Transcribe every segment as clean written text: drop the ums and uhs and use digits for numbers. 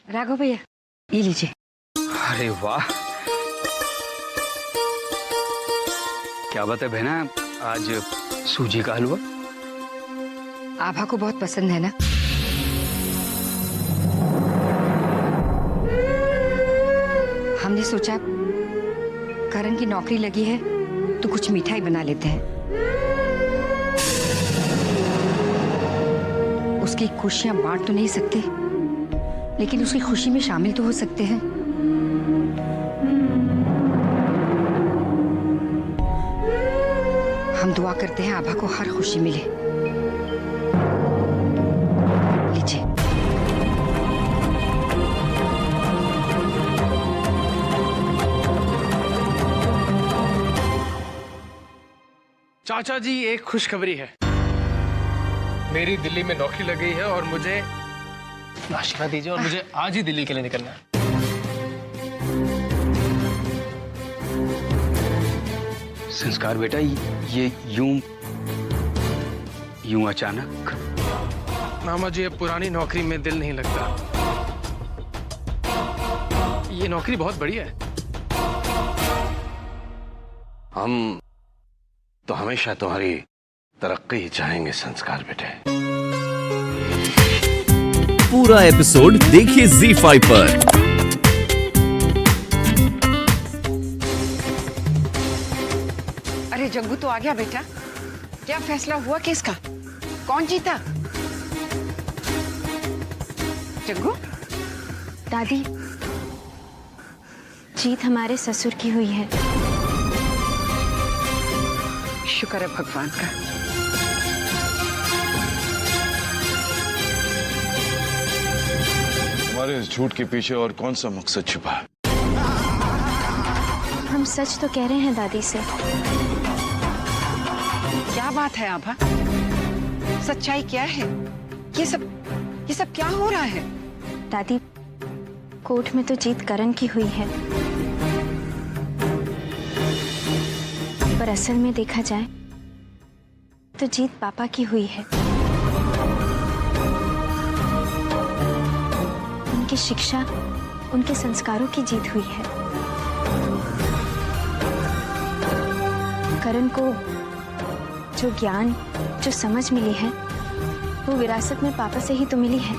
राघव भैया ये लीजिए। अरे वाह, क्या बात है बहना, आज सूजी का हलवा? आभा को बहुत पसंद है ना। हमने सोचा करण की नौकरी लगी है तो कुछ मिठाई बना लेते हैं, उसकी खुशियां बांट तो नहीं सकते लेकिन उसकी खुशी में शामिल तो हो सकते हैं। हम दुआ करते हैं आभा को हर खुशी मिले। लीजिए। चाचा जी, एक खुशखबरी है। मेरी दिल्ली में नौकरी लग गई है और मुझे आशीर्वाद दीजिए और मुझे आज ही दिल्ली के लिए निकलना है। संस्कार बेटा, ये यूं अचानक? मामा जी, अब पुरानी नौकरी में दिल नहीं लगता। ये नौकरी बहुत बढ़िया है। हम तो हमेशा तुम्हारी तरक्की ही चाहेंगे संस्कार बेटे। पूरा एपिसोड देखिए ZEE5 पर। अरे जग्गू तो आ गया बेटा, क्या फैसला हुआ केस का? कौन जीता? जग्गू? दादी, जीत हमारे ससुर की हुई है। शुक्र है भगवान का। हमारे इस झूठ के पीछे और कौन सा मकसद छुपा है? हम सच तो कह रहे हैं दादी से। क्या बात है आभा? सच्चाई क्या है? ये सब क्या हो रहा है? दादी, कोर्ट में तो जीत करण की हुई है, पर असल में देखा जाए तो जीत पापा की हुई है। उनकी शिक्षा, उनके संस्कारों की जीत हुई है। करण को जो ज्ञान, जो समझ मिली है वो विरासत में पापा से ही तो मिली है।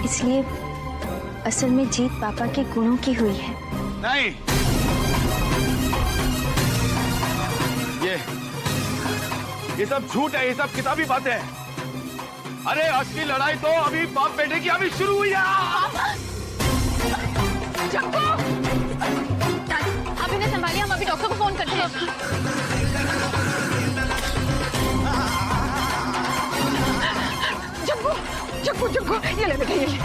इसलिए असल में जीत पापा के गुणों की हुई है। नहीं, ये सब झूठ है, ये सब किताबी बातें हैं। अरे असली लड़ाई तो अभी बाप बेटे की अभी शुरू हुई है। आप इन्हें संभालिए, हम अभी डॉक्टर को फोन करते हैं। जग्गू, जग्गू, जग्गू, ये ले बेटा, ये ले।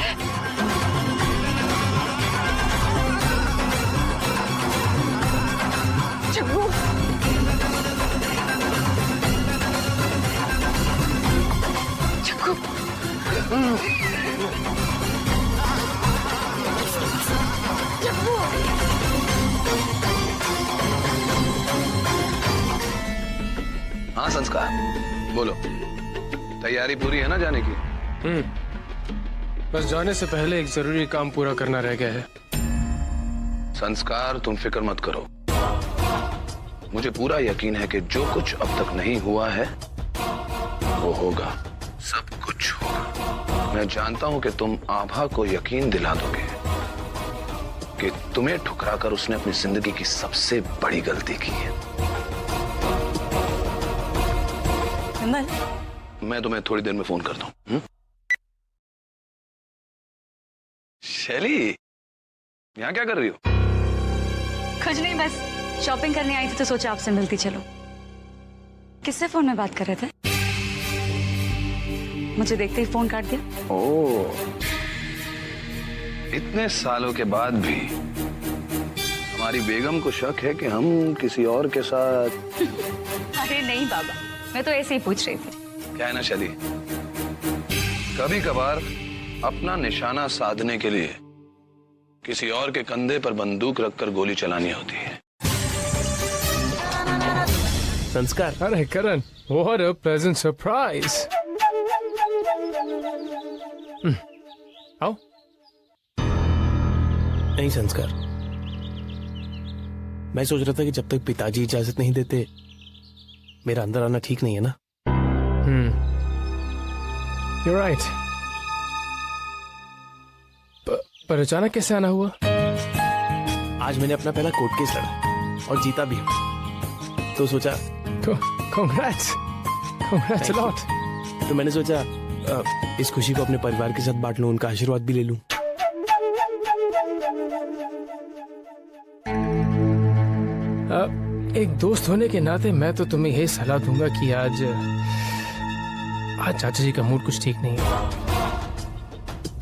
जग्गू, जग्गू, जग्गू। हाँ संस्कार, बोलो। तैयारी पूरी है ना जाने की? बस जाने से पहले एक जरूरी काम पूरा करना रह गया है। संस्कार, तुम फिक्र मत करो। मुझे पूरा यकीन है कि जो कुछ अब तक नहीं हुआ है वो होगा, सब कुछ होगा। मैं जानता हूं कि तुम आभा को यकीन दिला दोगे कि तुम्हें ठुकराकर उसने अपनी जिंदगी की सबसे बड़ी गलती की है। मैं तुम्हें थोड़ी देर में फोन करता हूं। शैली, यहाँ क्या कर रही हो? कुछ नहीं, बस शॉपिंग करने आई थी तो सोचा आपसे मिलती चलो। किससे फोन में बात कर रहे थे? मुझे देखते ही फोन काट दिया। ओह, इतने सालों के बाद भी हमारी बेगम को शक है कि हम किसी और के साथ। अरे नहीं बाबा, मैं तो ऐसे ही पूछ रही थी। क्या है ना शैली, कभी कभार अपना निशाना साधने के लिए किसी और के कंधे पर बंदूक रखकर गोली चलानी होती है। संस्कार। अरे करण, व्हाट अ प्लेजेंट सरप्राइज। आओ। नहीं संस्कार, मैं सोच रहा था कि जब तक पिताजी इजाजत नहीं देते मेरा अंदर आना ठीक नहीं है ना। You're right. पर अचानक कैसे आना हुआ? आज मैंने अपना पहला कोर्ट केस लड़ा और जीता भी, तो सोचा Congrats a lot. तो मैंने सोचा इस खुशी को अपने परिवार के साथ बांट लूं, उनका आशीर्वाद भी ले लूं। एक दोस्त होने के नाते मैं तो तुम्हें यही सलाह दूंगा कि आज चाचा जी का मूड कुछ ठीक नहीं है,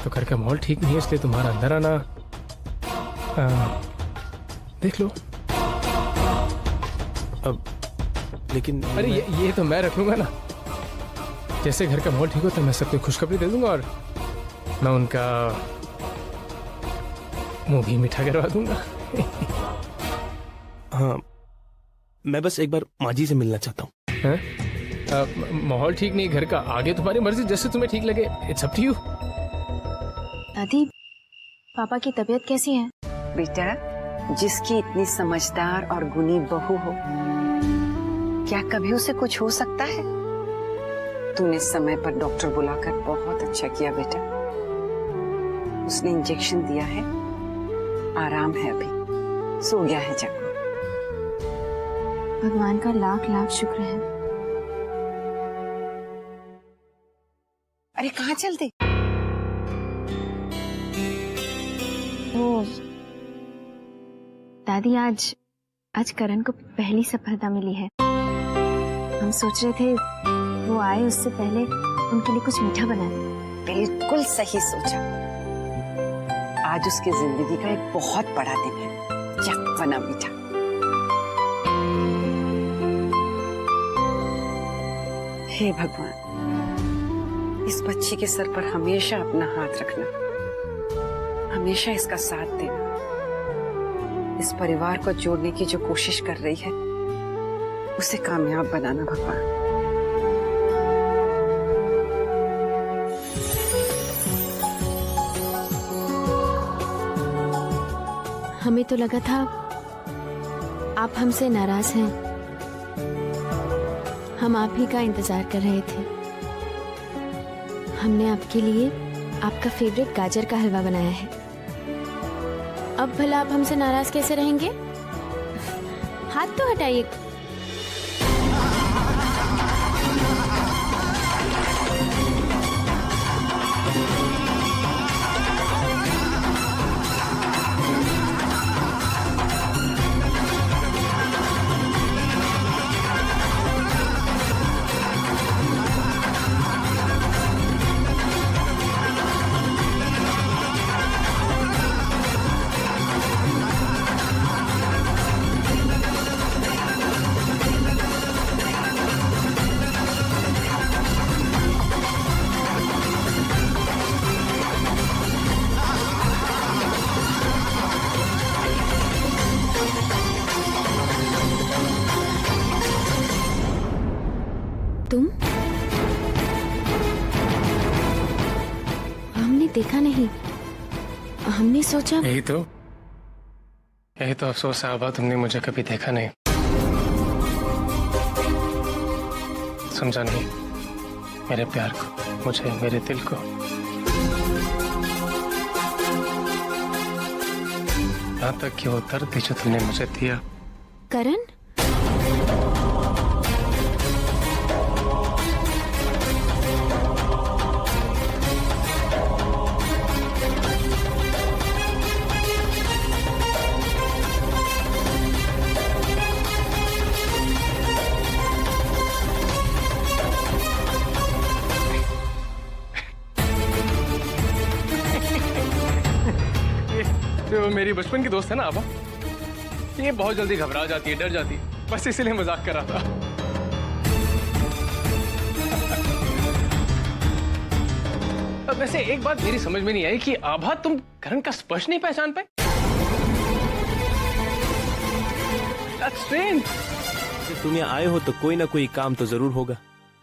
तो घर का माहौल ठीक नहीं है, इसलिए तुम्हारा अंदर आना देख लो। अब लेकिन अरे ये तो मैं रख लूंगा ना। जैसे घर का माहौल ठीक हो तो मैं सबको खुशखबरी दे दूंगा और मैं उनका मुंह भी मीठा करवा दूंगा। हाँ, मैं बस एक बार माँ जी से मिलना चाहता हूँ। माहौल ठीक नहीं घर का, आगे तुम्हारी मर्जी, जैसे तुम्हें ठीक लगे। It's up to you. दादी, पापा की तबीयत कैसी है? बेटा, जिसकी इतनी समझदार और गुणी बहू हो, क्या कभी उसे कुछ हो सकता है? तूने समय पर डॉक्टर बुलाकर बहुत अच्छा किया बेटा। उसने इंजेक्शन दिया है, आराम है, अभी सो गया है जग। भगवान का लाख लाख शुक्र है। अरे कहाँ चलते? ओ दादी, आज करण को पहली सफलता मिली है। हम सोच रहे थे वो आए उससे पहले उनके लिए कुछ मीठा बना दें। बिल्कुल सही सोचा। आज उसकी जिंदगी का एक बहुत बड़ा दिन है। जा बना मीठा। हे भगवान, इस बच्ची के सर पर हमेशा अपना हाथ रखना, हमेशा इसका साथ देना, इस परिवार को जोड़ने की जो कोशिश कर रही है उसे कामयाब बनाना भगवान। हमें तो लगा था आप हमसे नाराज हैं। हम आप ही का इंतजार कर रहे थे। हमने आपके लिए आपका फेवरेट गाजर का हलवा बनाया है। अब भला आप हमसे नाराज कैसे रहेंगे? हाथ तो हटाइए। तुम? हमने देखा नहीं। हमने सोचा। यही तो अफसोस है आभा, तुमने मुझे कभी देखा नहीं, समझा नहीं मेरे प्यार को, मुझे, मेरे दिल को। यहाँ तक कि वो दर्द जो तुमने मुझे दिया। करण, जो मेरी बचपन की दोस्त है ना आभा, ये बहुत जल्दी घबरा जाती है, डर जाती है, बस इसीलिए मजाक कर रहा था। अब वैसे एक बात मेरी समझ में नहीं आई कि आभा, तुम करण का स्पर्श नहीं पहचान पाए? That's strange. तुम यहाँ आए हो तो कोई ना कोई काम तो जरूर होगा।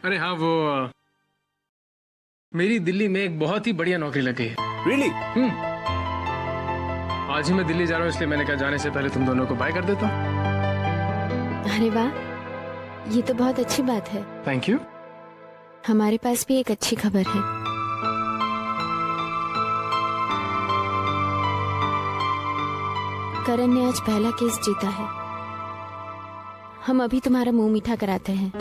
अरे हाँ, वो मेरी दिल्ली में एक बहुत ही बढ़िया नौकरी लग गई है। रियली? आज ही मैं दिल्ली जा रहा हूँ, इसलिए मैंने कहा जाने से पहले तुम दोनों को बाय कर देता हूँ। अरे वाह, ये तो बहुत अच्छी बात है। Thank you. हमारे पास भी एक अच्छी खबर है। करण ने आज पहला केस जीता है। हम अभी तुम्हारा मुंह मीठा कराते हैं।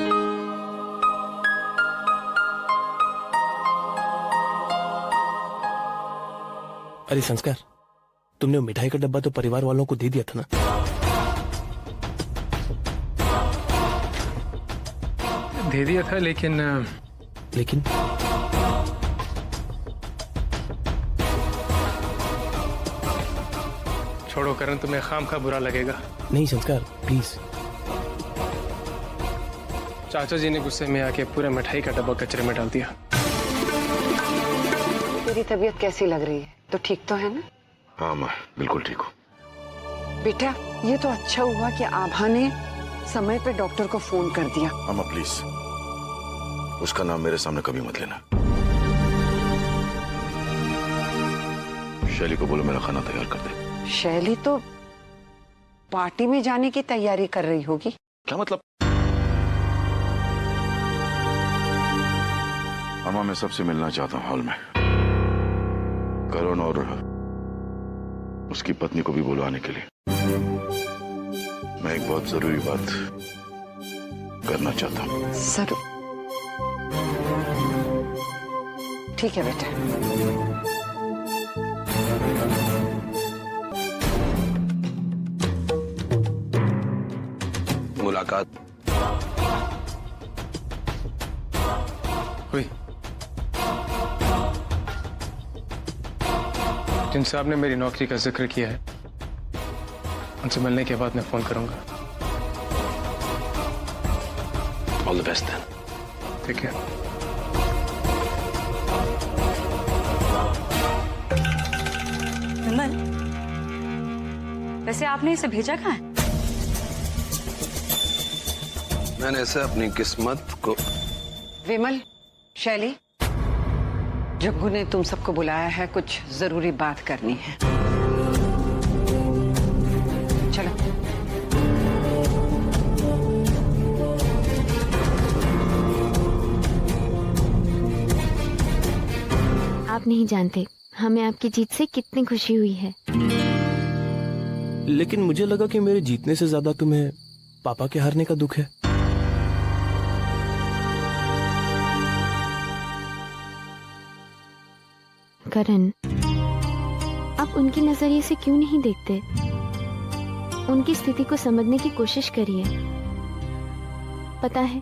अरे संस्कार, तुमने वो मिठाई का डब्बा तो परिवार वालों को दे दिया था ना? दे दिया था, लेकिन छोड़ो करण, तुम्हें खाम खा बुरा लगेगा। नहीं संस्कार, प्लीज। चाचा जी ने गुस्से में आके पूरा मिठाई का डब्बा कचरे में डाल दिया। तेरी तबीयत कैसी लग रही है? तो ठीक तो है ना? हाँ माँ, बिल्कुल ठीक हूँ। बेटा, ये तो अच्छा हुआ कि आभा ने समय पे डॉक्टर को फोन कर दिया। अम्मा प्लीज, उसका नाम मेरे सामने कभी मत लेना। शैली को बोलो मेरा खाना तैयार कर दे। शैली तो पार्टी में जाने की तैयारी कर रही होगी। क्या मतलब? अम्मा, मैं सबसे मिलना चाहता हूँ हॉल में। करण और उसकी पत्नी को भी बुलवाने के लिए। मैं एक बहुत जरूरी बात करना चाहता हूँ। सर, ठीक है बेटा। मुलाकात हुई। जिन साहब ने मेरी नौकरी का जिक्र किया है, उनसे मिलने के बाद मैं फोन करूंगा। All the best. ठीक है। विमल, वैसे आपने इसे भेजा कहाँ है? मैंने इसे अपनी किस्मत को। विमल, शैली, जग्गू ने तुम सबको बुलाया है, कुछ जरूरी बात करनी है। चलो। आप नहीं जानते हमें आपकी जीत से कितनी खुशी हुई है। लेकिन मुझे लगा कि मेरे जीतने से ज्यादा तुम्हें पापा के हारने का दुख है। करण, आप उनके नजरिए से क्यों नहीं देखते? उनकी स्थिति को समझने की कोशिश करिए। पता है,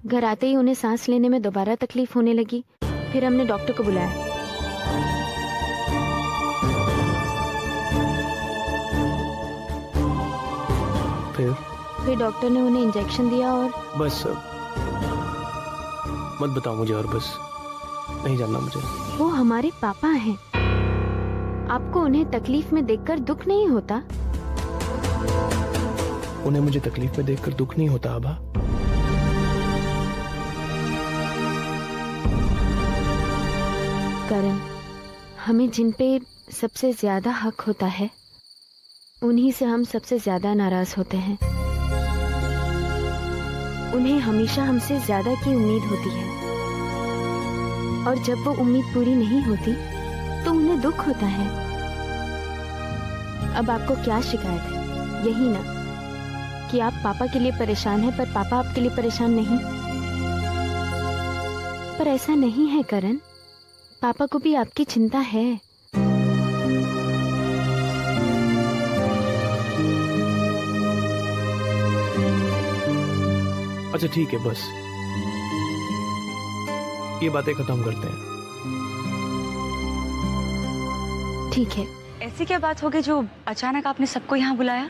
घर आते ही उन्हें सांस लेने में दोबारा तकलीफ होने लगी। फिर हमने डॉक्टर को बुलाया। फिर डॉक्टर ने उन्हें इंजेक्शन दिया और बस मत बताओ मुझे, और बस नहीं जानना मुझे। वो हमारे पापा हैं। आपको उन्हें तकलीफ में देखकर दुख नहीं होता? उन्हें मुझे तकलीफ में देखकर दुख नहीं होता आभा। करण, हमें जिन पे सबसे ज्यादा हक होता है, उन्हीं से हम सबसे ज्यादा नाराज होते हैं। उन्हें हमेशा हमसे ज्यादा की उम्मीद होती है, और जब वो उम्मीद पूरी नहीं होती तो उन्हें दुख होता है। अब आपको क्या शिकायत है? यही ना कि आप पापा के लिए परेशान हैं, पर पापा आपके लिए परेशान नहीं। पर ऐसा नहीं है करण, पापा को भी आपकी चिंता है। अच्छा ठीक है, बस ये बातें खत्म करते हैं। ठीक है। ऐसी क्या बात हो गई जो अचानक आपने सबको यहाँ बुलाया?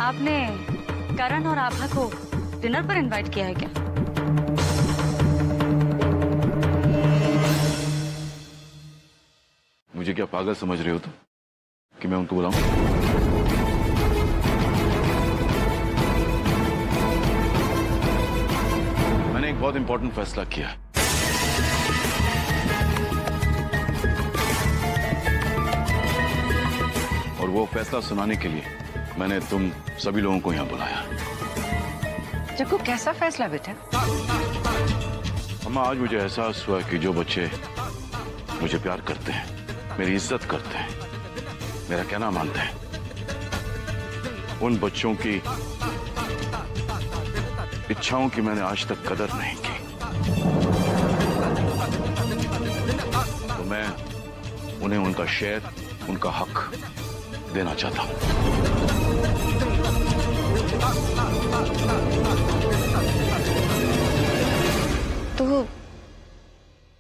आपने करण और आभा को डिनर पर इनवाइट किया है क्या? मुझे क्या पागल समझ रहे हो तुम कि मैं उनको बुलाऊं? बहुत इंपॉर्टेंट फैसला किया। और वो फैसला सुनाने के लिए मैंने तुम सभी लोगों को यहाँ बुलाया। जग्गू, कैसा फैसला बेटा? अम्मा, आज मुझे एहसास हुआ कि जो बच्चे मुझे प्यार करते हैं, मेरी इज्जत करते हैं, मेरा कहना मानते हैं, उन बच्चों की इच्छाओं की मैंने आज तक कदर नहीं की। तो मैं उन्हें उनका शेयर, उनका हक देना चाहता हूं।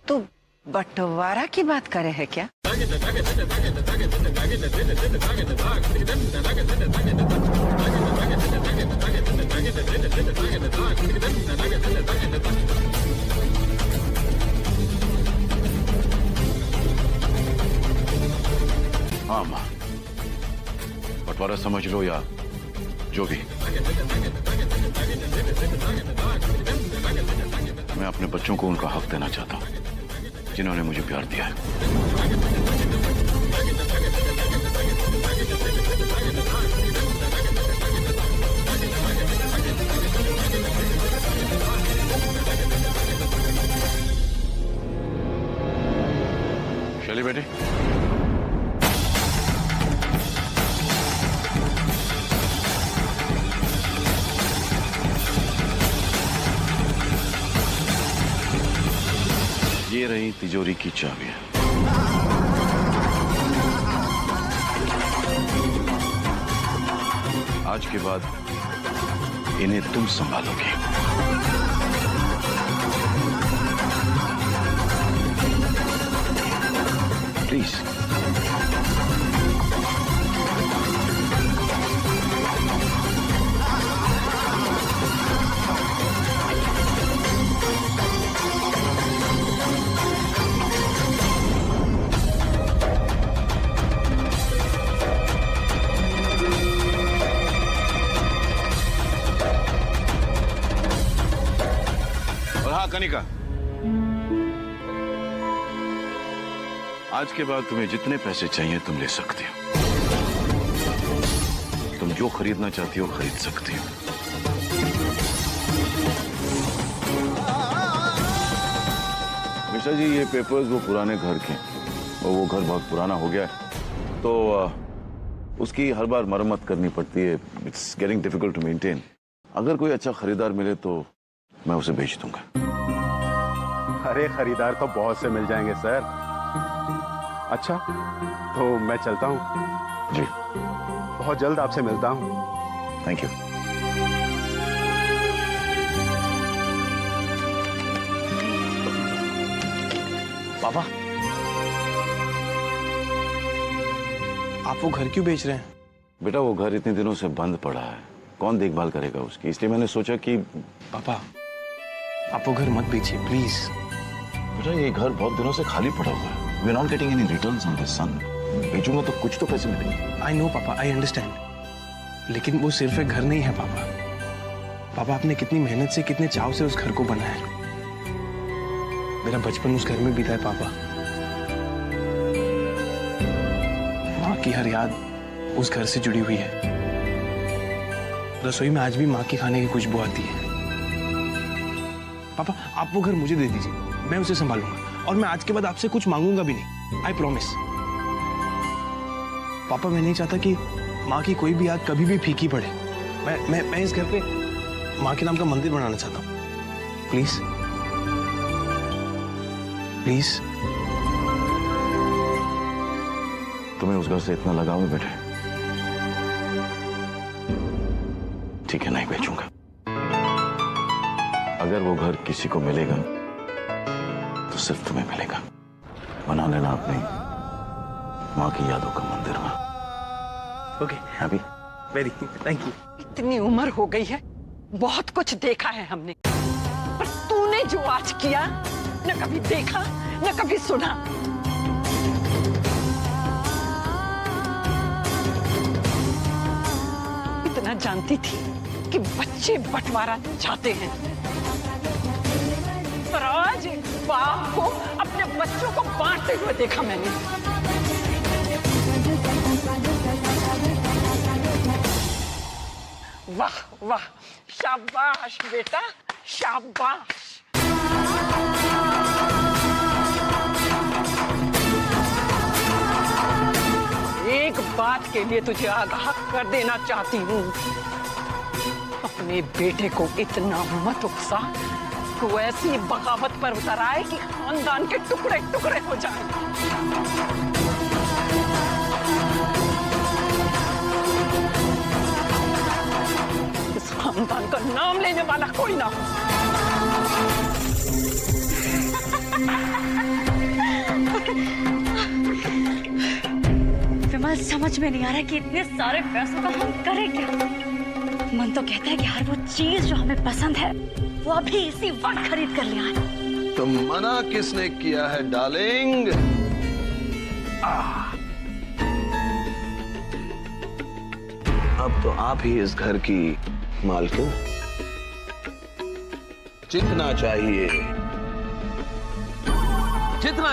तो बंटवारा की बात करे है क्या? हाँ माँ, बंटवारा समझ लो या जो भी, मैं अपने बच्चों को उनका हक देना चाहता हूँ जिन्होंने मुझे प्यार दिया है। शैली बेटी, ये रही तिजोरी की चाबियां। आज के बाद इन्हें तुम संभालोगे। प्लीज। कनिका, आज के बाद तुम्हें जितने पैसे चाहिए तुम ले सकती हो। तुम जो खरीदना चाहती हो खरीद सकती हो। मिश्रा जी, ये पेपर्स वो पुराने घर के, और वो घर बहुत पुराना हो गया है, तो उसकी हर बार मरम्मत करनी पड़ती है। It's getting difficult to maintain. अगर कोई अच्छा खरीदार मिले तो मैं उसे बेच दूंगा। अरे, खरीदार तो बहुत से मिल जाएंगे सर। अच्छा, तो मैं चलता हूँ। जी, बहुत जल्द आपसे मिलता हूँ। Thank you. पापा, आप वो घर क्यों बेच रहे हैं? बेटा, वो घर इतने दिनों से बंद पड़ा है, कौन देखभाल करेगा उसकी, इसलिए मैंने सोचा कि। पापा, आप वो घर मत बेचिए प्लीज। बेटा, ये घर बहुत दिनों से खाली पड़ा हुआ है। We are not getting any returns on this sun. बेचूंगा तो कुछ तो पैसे मिलेंगे। आई नो पापा, आई अंडरस्टैंड, लेकिन वो सिर्फ एक घर नहीं है पापा। पापा, आपने कितनी मेहनत से, कितने चाव से उस घर को बनाया है। मेरा बचपन उस घर में बीता है पापा। माँ की हर याद उस घर से जुड़ी हुई है। रसोई में आज भी माँ के खाने की खुशबू आती है। पापा, आप वो घर मुझे दे दीजिए, मैं उसे संभालूंगा, और मैं आज के बाद आपसे कुछ मांगूंगा भी नहीं। I promise. पापा, मैं नहीं चाहता कि माँ की कोई भी याद कभी भी फीकी पड़े। मैं इस घर पे माँ के नाम का मंदिर बनाना चाहता हूँ। Please please. तुम्हें उस घर से इतना लगाव है बेटे? ठीक है, नहीं बेचूंगा। अगर वो घर किसी को मिलेगा तो सिर्फ तुम्हें मिलेगा। बना लेना अपनी माँ की यादों का मंदिर वहां। Okay, happy? Very thank you. इतनी उम्र हो गई है, बहुत कुछ देखा है हमने, पर तूने जो आज किया, न कभी देखा न कभी सुना। इतना जानती थी कि बच्चे बंटवारा चाहते हैं, पर आज एक बाप को अपने बच्चों को बांटते हुए देखा मैंने। वाह वाह, शाबाश बेटा, शाबाश। एक बात के लिए तुझे आगाह कर देना चाहती हूँ, अपने बेटे को इतना मत उकसा वो ऐसी बगावत पर उतर आए कि खानदान के टुकड़े टुकड़े हो जाए। इस खानदान का नाम लेने वाला कोई ना हो। विमल, समझ में नहीं आ रहा कि इतने सारे पैसों का हम करें क्या। मन तो कहता है कि हर वो चीज जो हमें पसंद है वो अभी इसी वक्त खरीद कर ले आए। तो मना किसने किया है डार्लिंग? अब तो आप ही इस घर की मालकिन। जितना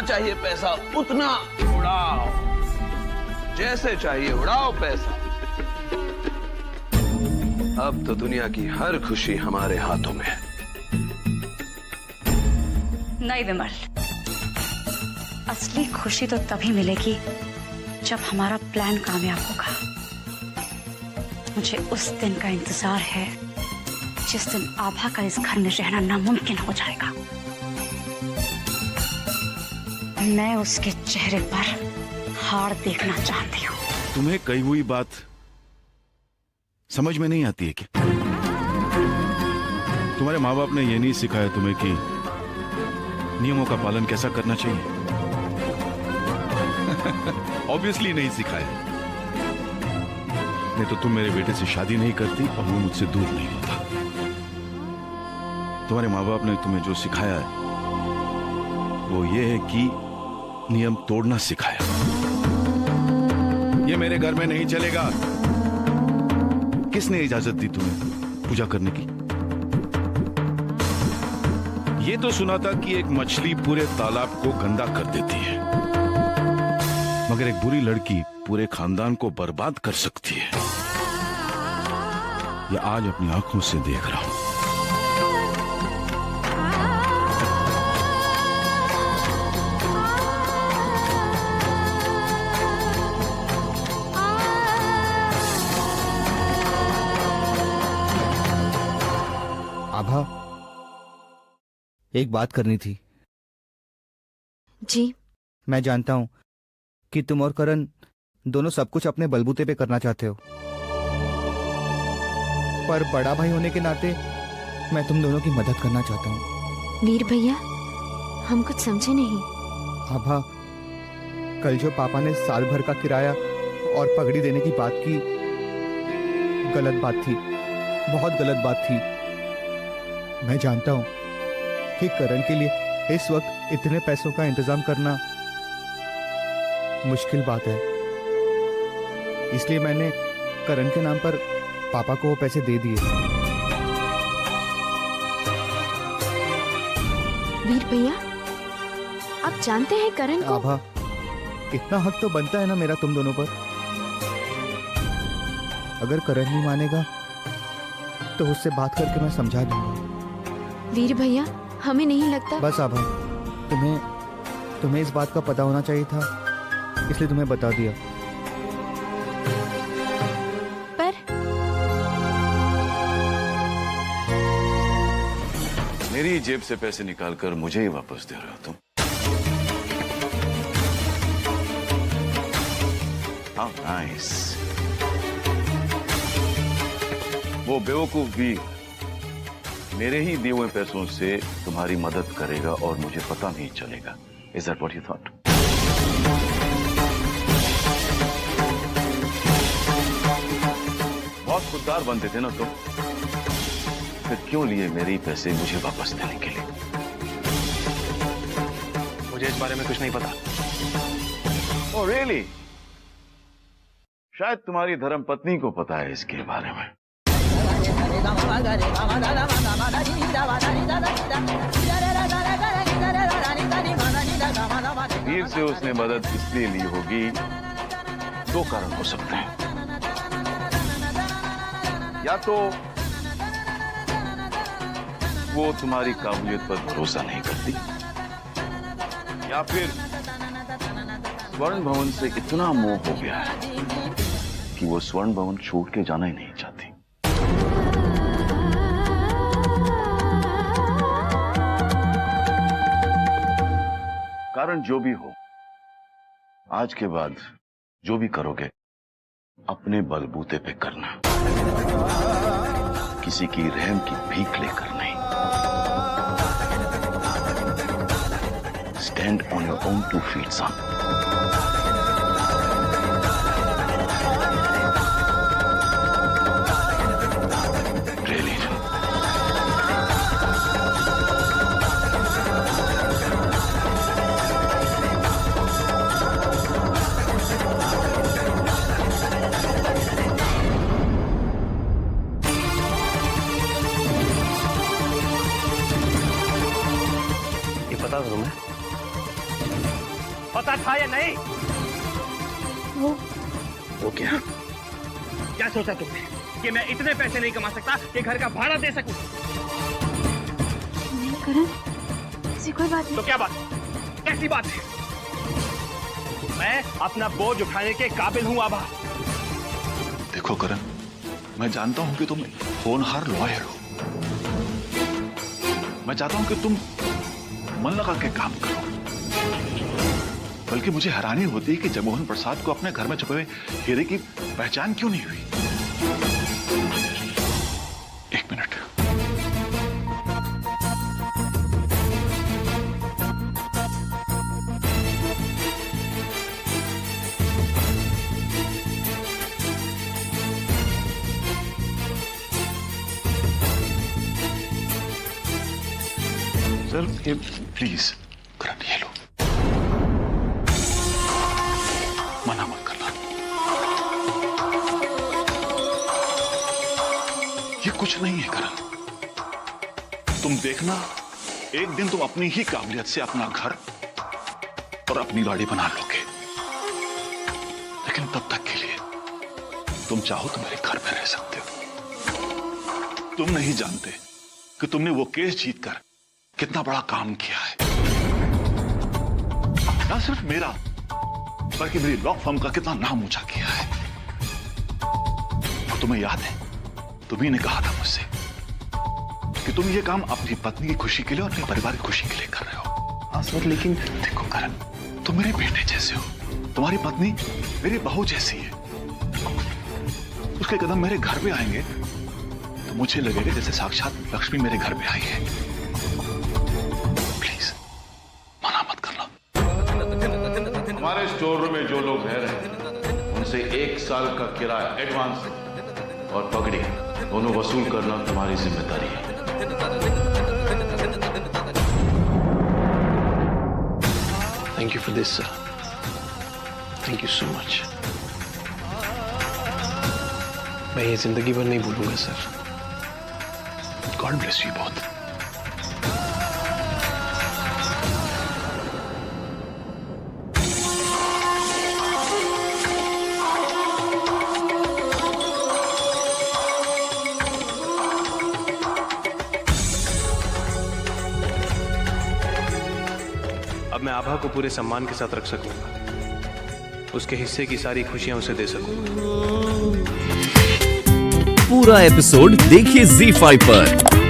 चाहिए पैसा उतना उड़ाओ, जैसे चाहिए उड़ाओ पैसा। अब तो दुनिया की हर खुशी हमारे हाथों में है। नहीं विमल, असली खुशी तो तभी मिलेगी जब हमारा प्लान कामयाब होगा। मुझे उस दिन का इंतजार है जिस दिन आभा का इस घर में रहना नामुमकिन हो जाएगा। मैं उसके चेहरे पर हार देखना चाहती हूँ। तुम्हें कही हुई बात समझ में नहीं आती है क्या? तुम्हारे माँ बाप ने ये नहीं सिखाया तुम्हें कि नियमों का पालन कैसा करना चाहिए? ऑब्वियसली नहीं सिखाया, नहीं तो तुम मेरे बेटे से शादी नहीं करती और वो मुझसे दूर नहीं होता। तुम्हारे माँ बाप ने तुम्हें जो सिखाया है वो ये है कि नियम तोड़ना सिखाया। ये मेरे घर में नहीं चलेगा। किसने इजाजत दी तुम्हें पूजा करने की? ये तो सुना था कि एक मछली पूरे तालाब को गंदा कर देती है, मगर एक बुरी लड़की पूरे खानदान को बर्बाद कर सकती है। ये आज अपनी आंखों से देख रहा हूं। आभा, एक बात करनी थी। जी। मैं जानता हूं कि तुम और करण दोनों सब कुछ अपने बलबूते पे करना चाहते हो, पर बड़ा भाई होने के नाते मैं तुम दोनों की मदद करना चाहता हूं। वीर भैया, हम कुछ समझे नहीं। आभा, कल जो पापा ने साल भर का किराया और पगड़ी देने की बात की, गलत बात थी, बहुत गलत बात थी। मैं जानता हूं कि करण के लिए इस वक्त इतने पैसों का इंतजाम करना मुश्किल बात है, इसलिए मैंने करण के नाम पर पापा को वो पैसे दे दिए। वीर भैया, आप जानते हैं करण को। आभा, इतना हक तो बनता है ना मेरा तुम दोनों पर। अगर करण नहीं मानेगा तो उससे बात करके मैं समझा दूंगा। वीर भैया, हमें नहीं लगता। बस आभा, तुम्हें इस बात का पता होना चाहिए था, इसलिए तुम्हें बता दिया। पर मेरी जेब से पैसे निकालकर मुझे ही वापस दे रहे हो तुम। How nice। वो बेवकूफ भी मेरे ही दिए हुए पैसों से तुम्हारी मदद करेगा और मुझे पता नहीं चलेगा। Is that what you thought? बहुत खुददार बनते थे ना तुम, फिर क्यों लिए मेरे पैसे मुझे वापस देने के लिए? मुझे इस बारे में कुछ नहीं पता। Oh really? शायद तुम्हारी धर्मपत्नी को पता है इसके बारे में। वीर से उसने मदद इसलिए ली होगी, दो कारण हो सकते हैं। या तो वो तुम्हारी काबिलियत पर भरोसा नहीं करती, या फिर स्वर्ण भवन से इतना मोह हो गया है कि वो स्वर्ण भवन छोड़ के जाना ही नहीं चाहती। कारण जो भी हो, आज के बाद जो भी करोगे अपने बलबूते पे करना, किसी की रहम की भीख लेकर नहीं। Stand on your own 2 feet, son. Really? ये पता था तुम्हें? पता था या नहीं? वो क्या? क्या सोचा तुमने कि मैं इतने पैसे नहीं कमा सकता कि घर का भाड़ा दे सकूं? नहीं करण, ऐसी कोई बात नहीं। तो क्या बात? कैसी बात है? मैं अपना बोझ उठाने के काबिल हूं आभा। देखो करण, मैं जानता हूं कि तुम होनहार लॉयर हो। मैं चाहता हूं कि तुम मन लगा के काम करो। बल्कि मुझे हैरानी होती है कि जगमोहन प्रसाद को अपने घर में छुपे हुए हीरे की पहचान क्यों नहीं हुई। एक मिनट। सर, ये प्लीज करण, ये लो। मना मत करना। ये कुछ नहीं है करण। तुम देखना, एक दिन तुम अपनी ही काबिलियत से अपना घर और अपनी गाड़ी बना लोगे। लेकिन तब तक के लिए तुम चाहो तो मेरे घर में रह सकते हो। तुम नहीं जानते कि तुमने वो केस जीतकर कितना बड़ा काम किया है। ना सिर्फ मेरा, बल्कि मेरी लॉ फर्म का कितना नाम ऊंचा किया है। और तुम्हें याद है, तुम्ही ने कहा था मुझसे कि तुम ये काम अपनी पत्नी की खुशी के लिए और अपने परिवार की खुशी के लिए कर रहे हो। हाँ सर, लेकिन देखो करण, तुम मेरे बेटे जैसे हो, तुम्हारी पत्नी मेरी बहू जैसी है। उसके कदम मेरे घर पे आएंगे तो मुझे लगेगा जैसे साक्षात लक्ष्मी मेरे घर पे आई है। प्लीज मना मत करना। हमारे स्टोर रूम में जो लोग रह रहे हैं उनसे 1 साल का किराया एडवांस और पगड़ी दोनों वसूल करना तुम्हारी जिम्मेदारी है। Thank you for this sir. Thank you so much. मैं ये जिंदगी भर नहीं भूलूंगा सर। गॉड ब्लेस यू बहुत। अब मैं आभा को पूरे सम्मान के साथ रख सकूंगा, उसके हिस्से की सारी खुशियां उसे दे सकूंगा। पूरा एपिसोड देखिए ZEE5 पर।